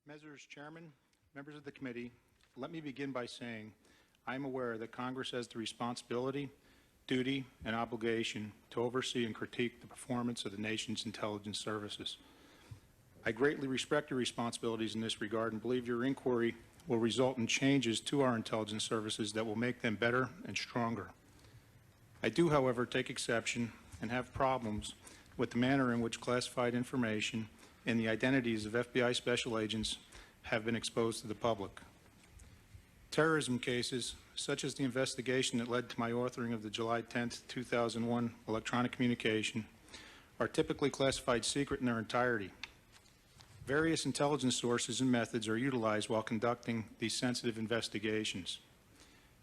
Messrs. Chairman, members of the committee, let me begin by saying I am aware that Congress has the responsibility, duty, and obligation to oversee and critique the performance of the nation's intelligence services. I greatly respect your responsibilities in this regard and believe your inquiry will result in changes to our intelligence services that will make them better and stronger. I do, however, take exception and have problems with the manner in which classified information and the identities of FBI special agents have been exposed to the public. Terrorism cases, such as the investigation that led to my authoring of the July 10, 2001 electronic communication, are typically classified secret in their entirety. Various intelligence sources and methods are utilized while conducting these sensitive investigations.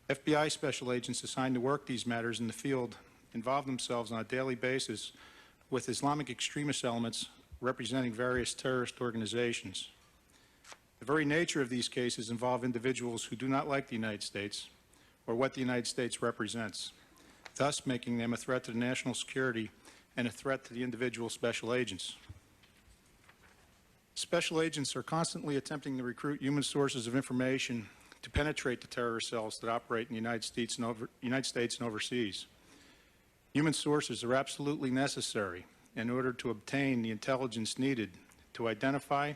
FBI special agents assigned to work these matters in the field involve themselves on a daily basis with Islamic extremist elements representing various terrorist organizations. The very nature of these cases involve individuals who do not like the United States or what the United States represents, thus making them a threat to national security and a threat to the individual special agents. Special agents are constantly attempting to recruit human sources of information to penetrate the terrorist cells that operate in the United States and overseas. Human sources are absolutely necessary in order to obtain the intelligence needed to identify,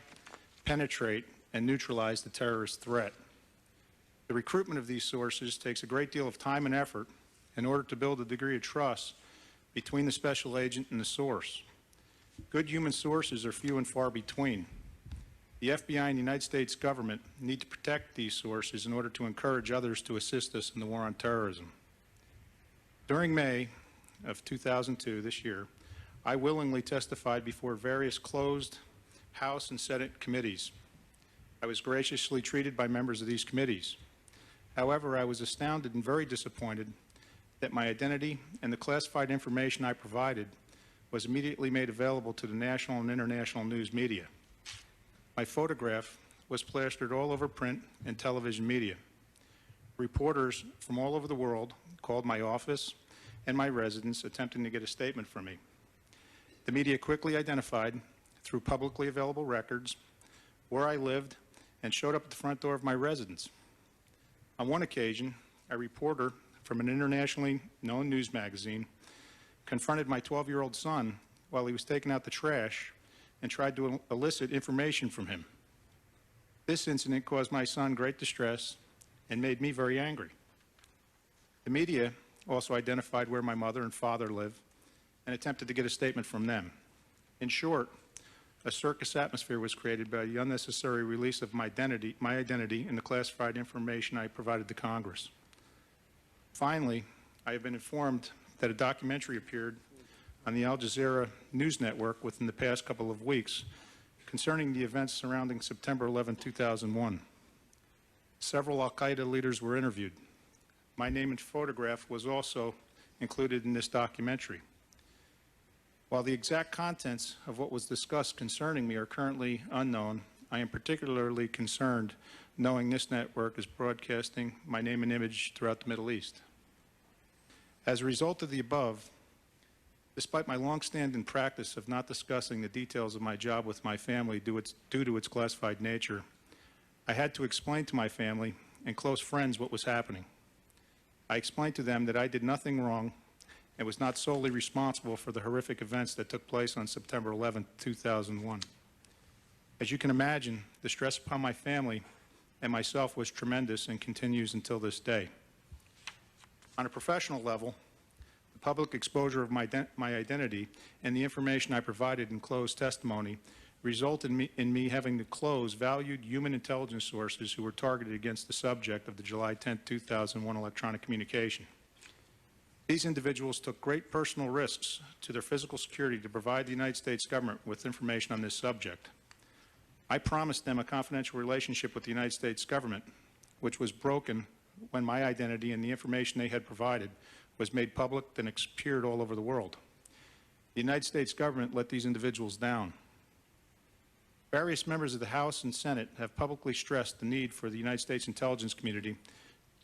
penetrate, and neutralize the terrorist threat. The recruitment of these sources takes a great deal of time and effort in order to build a degree of trust between the special agent and the source. Good human sources are few and far between. The FBI and the United States government need to protect these sources in order to encourage others to assist us in the war on terrorism. During May of 2002, this year, I willingly testified before various closed House and Senate committees. I was graciously treated by members of these committees. However, I was astounded and very disappointed that my identity and the classified information I provided was immediately made available to the national and international news media. My photograph was plastered all over print and television media. Reporters from all over the world called my office and my residence attempting to get a statement from me. The media quickly identified, through publicly available records, where I lived and showed up at the front door of my residence. On one occasion, a reporter from an internationally known news magazine confronted my 12-year-old son while he was taking out the trash and tried to elicit information from him. This incident caused my son great distress and made me very angry. The media also identified where my mother and father live and attempted to get a statement from them. In short, a circus atmosphere was created by the unnecessary release of my identity and the classified information I provided to Congress. Finally, I have been informed that a documentary appeared on the Al Jazeera news network within the past couple of weeks concerning the events surrounding September 11, 2001. Several al-Qaeda leaders were interviewed. My name and photograph was also included in this documentary. While the exact contents of what was discussed concerning me are currently unknown, I am particularly concerned knowing this network is broadcasting my name and image throughout the Middle East. As a result of the above, despite my long-standing practice of not discussing the details of my job with my family due to its classified nature, I had to explain to my family and close friends what was happening. I explained to them that I did nothing wrong and was not solely responsible for the horrific events that took place on September 11, 2001. As you can imagine, the stress upon my family and myself was tremendous and continues until this day. On a professional level, the public exposure of my identity and the information I provided in closed testimony resulted in me having to close valued human intelligence sources who were targeted against the subject of the July 10, 2001 electronic communication. These individuals took great personal risks to their physical security to provide the United States government with information on this subject. I promised them a confidential relationship with the United States government, which was broken when my identity and the information they had provided was made public and appeared all over the world. The United States government let these individuals down. Various members of the House and Senate have publicly stressed the need for the United States intelligence community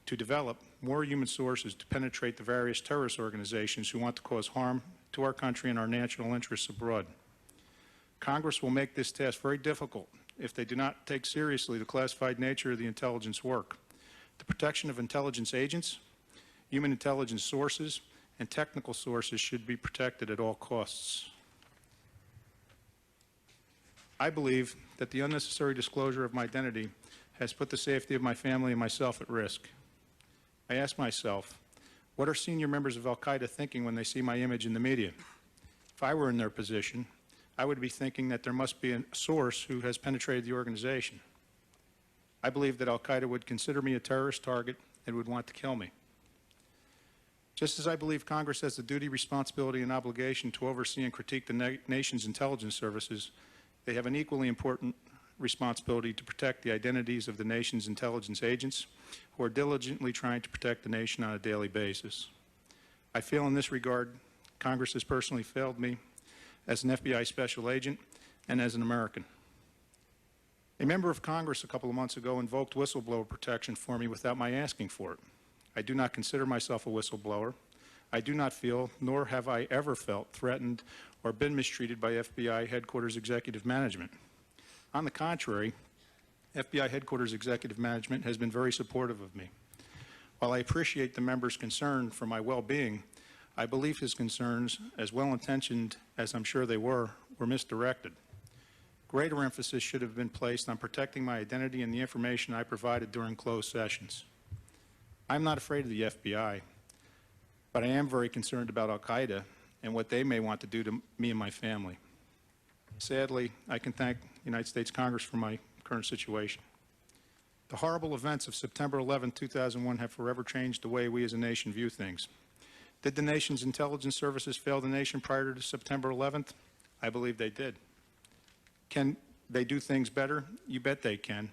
to develop more human sources to penetrate the various terrorist organizations who want to cause harm to our country and our national interests abroad. Congress will make this task very difficult if they do not take seriously the classified nature of the intelligence work. The protection of intelligence agents, human intelligence sources, and technical sources should be protected at all costs. I believe that the unnecessary disclosure of my identity has put the safety of my family and myself at risk. I ask myself, what are senior members of al-Qaeda thinking when they see my image in the media? If I were in their position, I would be thinking that there must be a source who has penetrated the organization. I believe that al-Qaeda would consider me a terrorist target and would want to kill me. Just as I believe Congress has the duty, responsibility, and obligation to oversee and critique the nation's intelligence services, they have an equally important responsibility to protect the identities of the nation's intelligence agents who are diligently trying to protect the nation on a daily basis. I feel in this regard, Congress has personally failed me as an FBI special agent and as an American. A member of Congress a couple of months ago invoked whistleblower protection for me without my asking for it. I do not consider myself a whistleblower. I do not feel, nor have I ever felt, threatened or been mistreated by FBI headquarters executive management. On the contrary, FBI headquarters executive management has been very supportive of me. While I appreciate the member's concern for my well-being, I believe his concerns, as well-intentioned as I'm sure they were misdirected. Greater emphasis should have been placed on protecting my identity and the information I provided during closed sessions. I'm not afraid of the FBI, but I am very concerned about al-Qaeda and what they may want to do to me and my family. Sadly, I can thank the United States Congress for my current situation. The horrible events of September 11, 2001 have forever changed the way we as a nation view things. Did the nation's intelligence services fail the nation prior to September 11th? I believe they did. Can they do things better? You bet they can,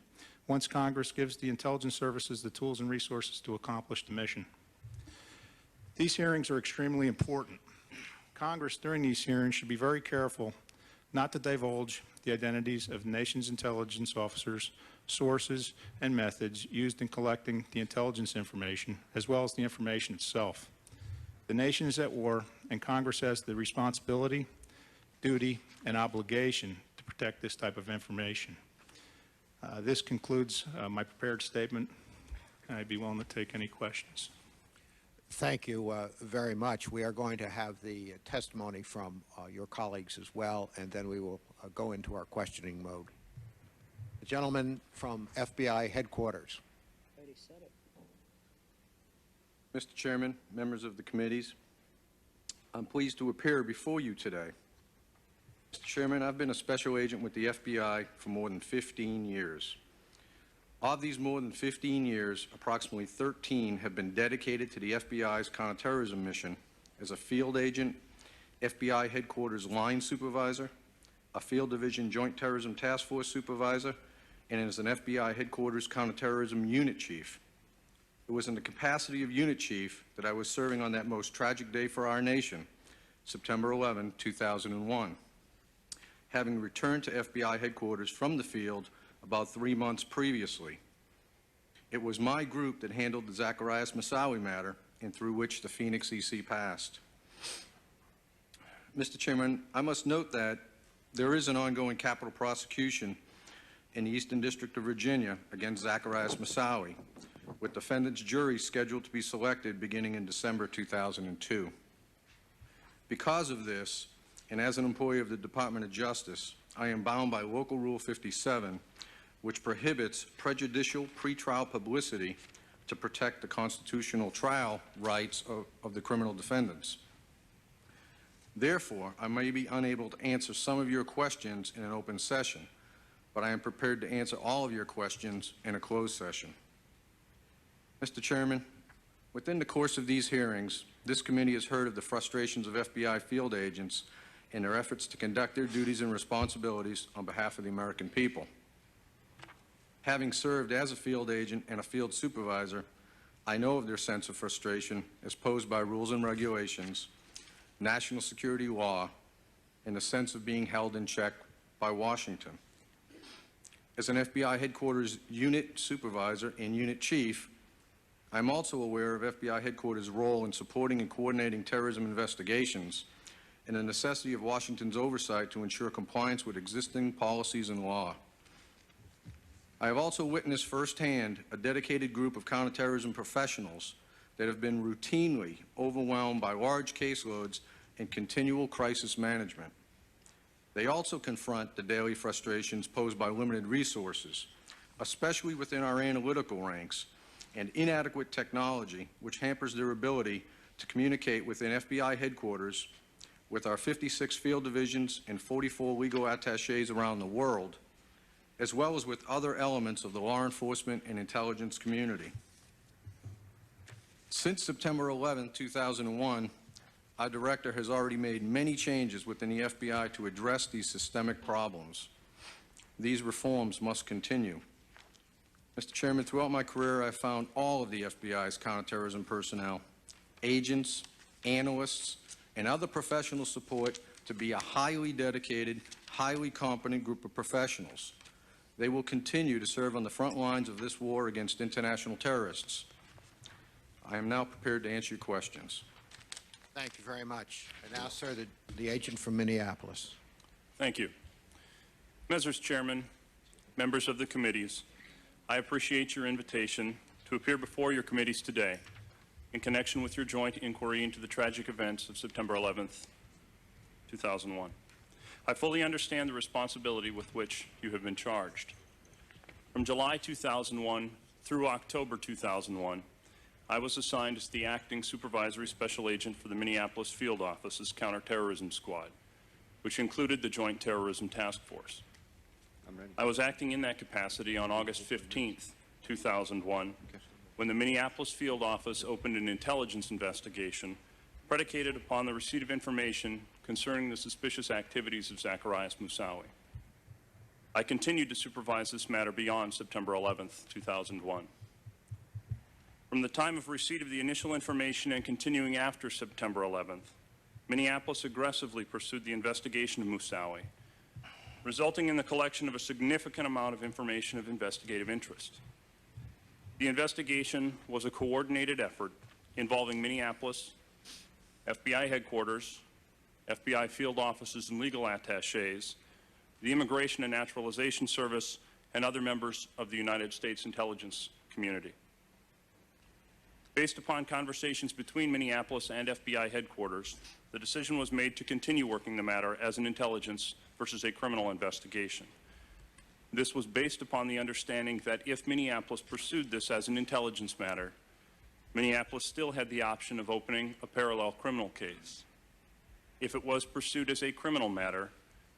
once Congress gives the intelligence services the tools and resources to accomplish the mission. These hearings are extremely important. Congress, during these hearings, should be very careful not to divulge the identities of the nation's intelligence officers, sources, and methods used in collecting the intelligence information, as well as the information itself. The nation is at war, and Congress has the responsibility, duty, and obligation to protect this type of information. This concludes my prepared statement. I'd be willing to take any questions. Thank you very much. We are going to have the testimony from your colleagues as well, and then we will go into our questioning mode. The gentleman from FBI headquarters. Mr. Chairman, members of the committees, I'm pleased to appear before you today. Mr. Chairman, I've been a special agent with the FBI for more than 15 years. Of these more than 15 years, approximately 13 have been dedicated to the FBI's counterterrorism mission as a field agent, FBI headquarters line supervisor, a field division joint terrorism task force supervisor, and as an FBI headquarters counterterrorism unit chief. It was in the capacity of unit chief that I was serving on that most tragic day for our nation, September 11, 2001. Having returned to FBI headquarters from the field about 3 months previously. It was my group that handled the Zacharias Moussaoui matter and through which the Phoenix EC passed. Mr. Chairman, I must note that there is an ongoing capital prosecution in the Eastern District of Virginia against Zacharias Moussaoui, with defendant's jury scheduled to be selected beginning in December 2002. Because of this, and as an employee of the Department of Justice, I am bound by Local Rule 57, which prohibits prejudicial pretrial publicity to protect the constitutional trial rights of the criminal defendants. Therefore, I may be unable to answer some of your questions in an open session, but I am prepared to answer all of your questions in a closed session. Mr. Chairman, within the course of these hearings, this committee has heard of the frustrations of FBI field agents in their efforts to conduct their duties and responsibilities on behalf of the American people. Having served as a field agent and a field supervisor, I know of their sense of frustration as posed by rules and regulations, national security law, and the sense of being held in check by Washington. As an FBI headquarters unit supervisor and unit chief, I'm also aware of FBI headquarters' role in supporting and coordinating terrorism investigations, and the necessity of Washington's oversight to ensure compliance with existing policies and law. I have also witnessed firsthand a dedicated group of counterterrorism professionals that have been routinely overwhelmed by large caseloads and continual crisis management. They also confront the daily frustrations posed by limited resources, especially within our analytical ranks, and inadequate technology, which hampers their ability to communicate within FBI headquarters, with our 56 field divisions and 44 legal attachés around the world, as well as with other elements of the law enforcement and intelligence community. Since September 11, 2001, our director has already made many changes within the FBI to address these systemic problems. These reforms must continue. Mr. Chairman, throughout my career, I found all of the FBI's counterterrorism personnel, agents, analysts, and other professional support to be a highly dedicated, highly competent group of professionals. They will continue to serve on the front lines of this war against international terrorists. I am now prepared to answer your questions. Thank you very much. And now, sir, the agent from Minneapolis. Thank you. Mr. Chairman, members of the committees, I appreciate your invitation to appear before your committees today in connection with your joint inquiry into the tragic events of September 11th, 2001. I fully understand the responsibility with which you have been charged. From July 2001 through October 2001, I was assigned as the acting supervisory special agent for the Minneapolis Field Office's Counterterrorism Squad, which included the Joint Terrorism Task Force. I was acting in that capacity on August 15th, 2001, when the Minneapolis Field Office opened an intelligence investigation predicated upon the receipt of information concerning the suspicious activities of Zacarias Moussaoui. I continued to supervise this matter beyond September 11th, 2001. From the time of receipt of the initial information and continuing after September 11th, Minneapolis aggressively pursued the investigation of Moussaoui, resulting in the collection of a significant amount of information of investigative interest. The investigation was a coordinated effort involving Minneapolis, FBI headquarters, FBI field offices and legal attachés, the Immigration and Naturalization Service, and other members of the United States intelligence community. Based upon conversations between Minneapolis and FBI headquarters, the decision was made to continue working the matter as an intelligence versus a criminal investigation. This was based upon the understanding that if Minneapolis pursued this as an intelligence matter, Minneapolis still had the option of opening a parallel criminal case. If it was pursued as a criminal matter,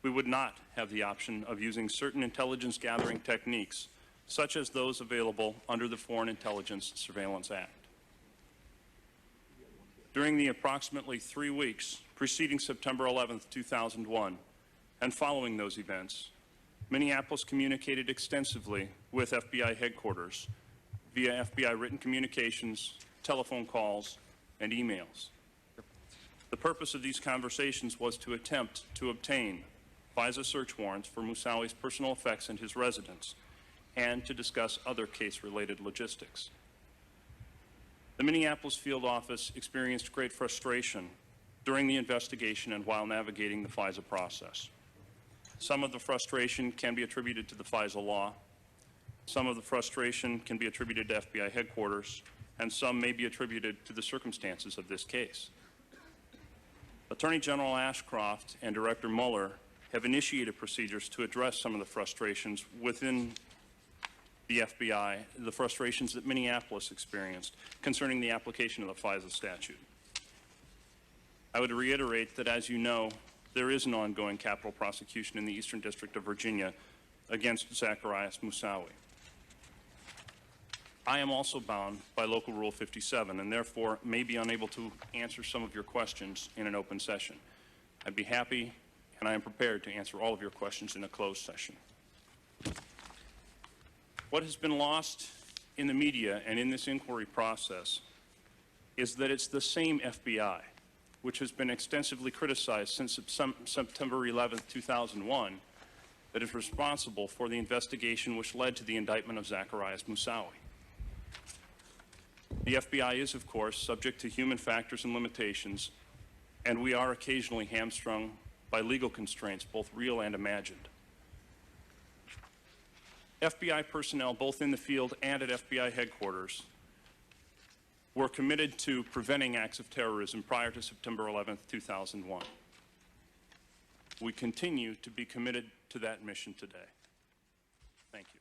we would not have the option of using certain intelligence gathering techniques, such as those available under the Foreign Intelligence Surveillance Act. During the approximately 3 weeks preceding September 11th, 2001, and following those events, Minneapolis communicated extensively with FBI headquarters via FBI written communications, telephone calls, and emails. The purpose of these conversations was to attempt to obtain FISA search warrants for Moussaoui's personal effects and his residence, and to discuss other case-related logistics. The Minneapolis field office experienced great frustration during the investigation and while navigating the FISA process. Some of the frustration can be attributed to the FISA law, some of the frustration can be attributed to FBI headquarters, and some may be attributed to the circumstances of this case. Attorney General Ashcroft and Director Mueller have initiated procedures to address some of the frustrations within the FBI, the frustrations that Minneapolis experienced concerning the application of the FISA statute. I would reiterate that, as you know, there is an ongoing capital prosecution in the Eastern District of Virginia against Zacarias Moussaoui. I am also bound by Local Rule 57 and therefore may be unable to answer some of your questions in an open session. I'd be happy and I am prepared to answer all of your questions in a closed session. What has been lost in the media and in this inquiry process is that it's the same FBI, which has been extensively criticized since September 11, 2001, that is responsible for the investigation which led to the indictment of Zacarias Moussaoui. The FBI is, of course, subject to human factors and limitations and we are occasionally hamstrung by legal constraints, both real and imagined. FBI personnel, both in the field and at FBI headquarters, were committed to preventing acts of terrorism prior to September 11th, 2001. We continue to be committed to that mission today. Thank you.